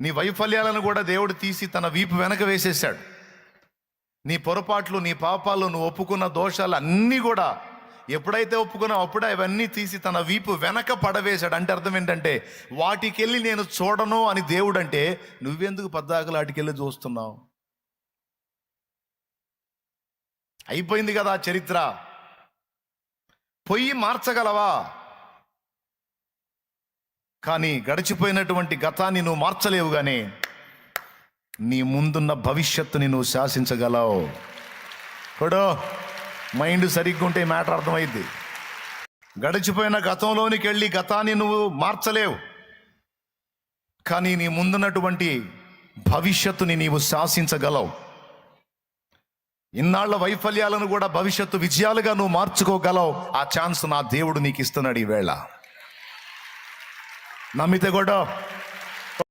నీ వైఫల్యాలను కూడా దేవుడు తీసి తన వీపు వెనక వేసేసాడు. నీ పొరపాట్లు, నీ పాపాలు, నువ్వు ఒప్పుకున్న దోషాలు అన్నీ కూడా ఎప్పుడైతే ఒప్పుకున్నావు అప్పుడే అవన్నీ తీసి తన వీపు వెనక పడవేశాడు. అంటే అర్థం ఏంటంటే వాటికెళ్ళి నేను చూడను అని దేవుడు అంటే, నువ్వెందుకు పద్దాకలు వాటికెళ్ళి చూస్తున్నావు? అయిపోయింది కదా చరిత్ర. పొయ్యి మార్చగలవా? కానీ గడిచిపోయినటువంటి గతాన్ని నువ్వు మార్చలేవు, కానీ నీ ముందున్న భవిష్యత్తుని నువ్వు శాసించగలవు. కూడా మైండ్ సరిగ్గా ఉంటే మ్యాటర్ అర్థమైంది. గడిచిపోయిన గతంలోనికి వెళ్ళి గతాన్ని నువ్వు మార్చలేవు, కానీ నీ ముందున్నటువంటి భవిష్యత్తుని నీవు శాసించగలవు. ఇన్నాళ్ల వైఫల్యాలను కూడా భవిష్యత్తు విజయాలుగా నువ్వు మార్చుకోగలవు. ఆ ఛాన్స్ నా దేవుడు నీకు ఇస్తున్నాడు ఈవేళ. నమ్మితే కూడా